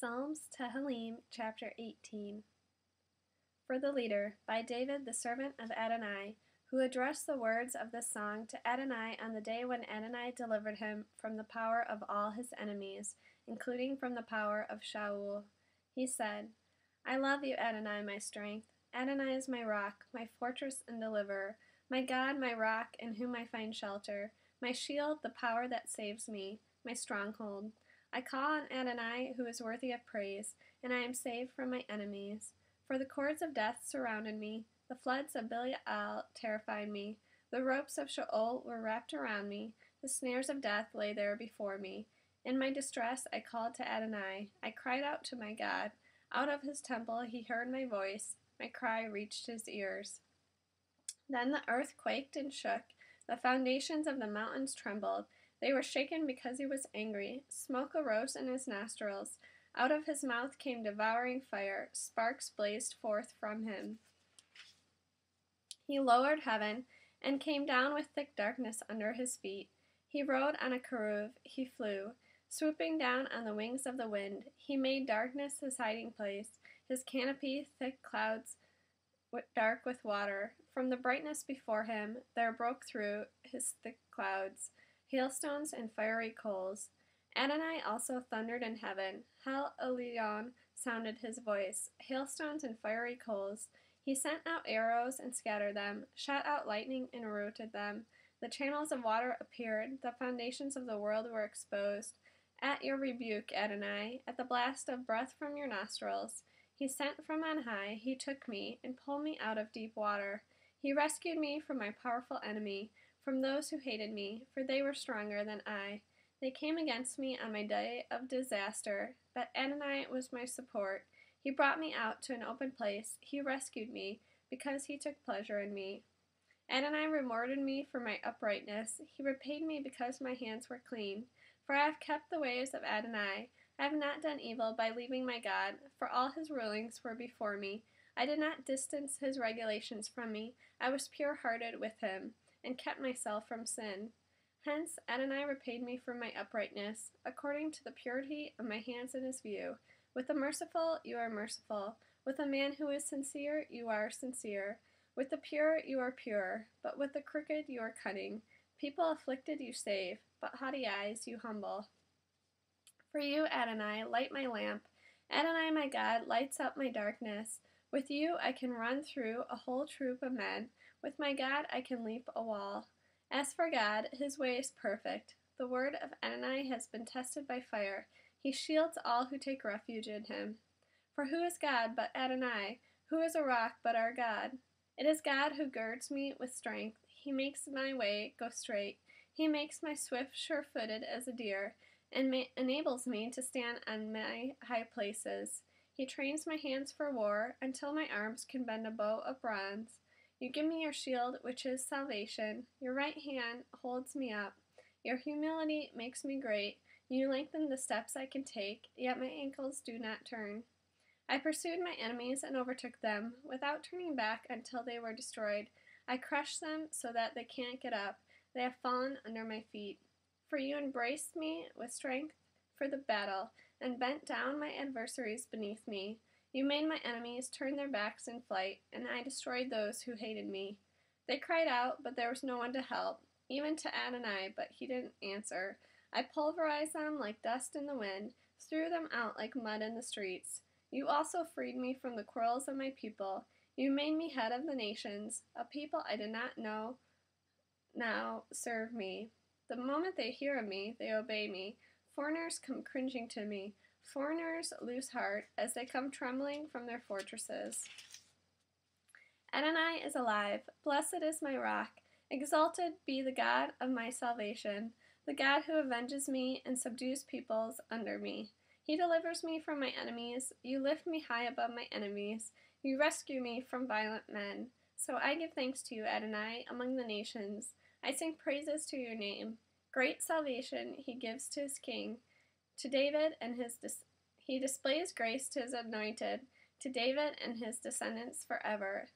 Psalms Tehillim, chapter 18. For the leader, by David the servant of Adonai, who addressed the words of this song to Adonai on the day when Adonai delivered him from the power of all his enemies, including from the power of Shaul. He said, I love you, Adonai, my strength. Adonai is my rock, my fortress and deliverer, my God, my rock, in whom I find shelter, my shield, the power that saves me, my stronghold. I call on Adonai, who is worthy of praise, and I am saved from my enemies. For the cords of death surrounded me, the floods of Belial terrified me, the ropes of Sheol were wrapped around me, the snares of death lay there before me. In my distress I called to Adonai, I cried out to my God. Out of his temple he heard my voice, my cry reached his ears. Then the earth quaked and shook, the foundations of the mountains trembled. They were shaken because he was angry. Smoke arose in his nostrils. Out of his mouth came devouring fire. Sparks blazed forth from him. He lowered heaven and came down with thick darkness under his feet. He rode on a keruv. He flew, swooping down on the wings of the wind. He made darkness his hiding place, his canopy thick clouds dark with water. From the brightness before him there broke through his thick clouds hailstones and fiery coals. Adonai also thundered in heaven. El Elyon sounded his voice. Hailstones and fiery coals. He sent out arrows and scattered them, shot out lightning and routed them. The channels of water appeared. The foundations of the world were exposed. At your rebuke, Adonai, at the blast of breath from your nostrils, he sent from on high. He took me and pulled me out of deep water. He rescued me from my powerful enemy, from those who hated me, for they were stronger than I. They came against me on my day of disaster, but Adonai was my support. He brought me out to an open place. He rescued me, because he took pleasure in me. Adonai rewarded me for my uprightness. He repaid me because my hands were clean. For I have kept the ways of Adonai. I have not done evil by leaving my God, for all his rulings were before me. I did not distance his regulations from me. I was pure-hearted with him, and kept myself from sin. Hence Adonai repaid me for my uprightness, according to the purity of my hands in his view. With the merciful you are merciful. With a man who is sincere you are sincere. With the pure you are pure, but with the crooked you are cunning. People afflicted you save, but haughty eyes you humble. For you, Adonai, light my lamp. Adonai, my God, lights up my darkness. With you I can run through a whole troop of men. With my God I can leap a wall. As for God, his way is perfect. The word of Adonai has been tested by fire. He shields all who take refuge in him. For who is God but Adonai? Who is a rock but our God? It is God who girds me with strength. He makes my way go straight. He makes my swift sure-footed as a deer, and enables me to stand on my high places. He trains my hands for war until my arms can bend a bow of bronze. You give me your shield, which is salvation. Your right hand holds me up. Your humility makes me great. You lengthen the steps I can take, yet my ankles do not turn. I pursued my enemies and overtook them, without turning back until they were destroyed. I crushed them so that they can't get up. They have fallen under my feet. For you embraced me with strength for the battle, and bent down my adversaries beneath me. You made my enemies turn their backs in flight, and I destroyed those who hated me. They cried out, but there was no one to help, even to Adonai, but he didn't answer. I pulverized them like dust in the wind, threw them out like mud in the streets. You also freed me from the quarrels of my people. You made me head of the nations. A people I did not know now serve me. The moment they hear of me, they obey me. Foreigners come cringing to me. Foreigners lose heart as they come trembling from their fortresses. Adonai is alive. Blessed is my rock. Exalted be the God of my salvation, the God who avenges me and subdues peoples under me. He delivers me from my enemies. You lift me high above my enemies. You rescue me from violent men. So I give thanks to you, Adonai, among the nations. I sing praises to your name. Great salvation he gives to his king. To David and he displays grace to his anointed, to David and his descendants forever.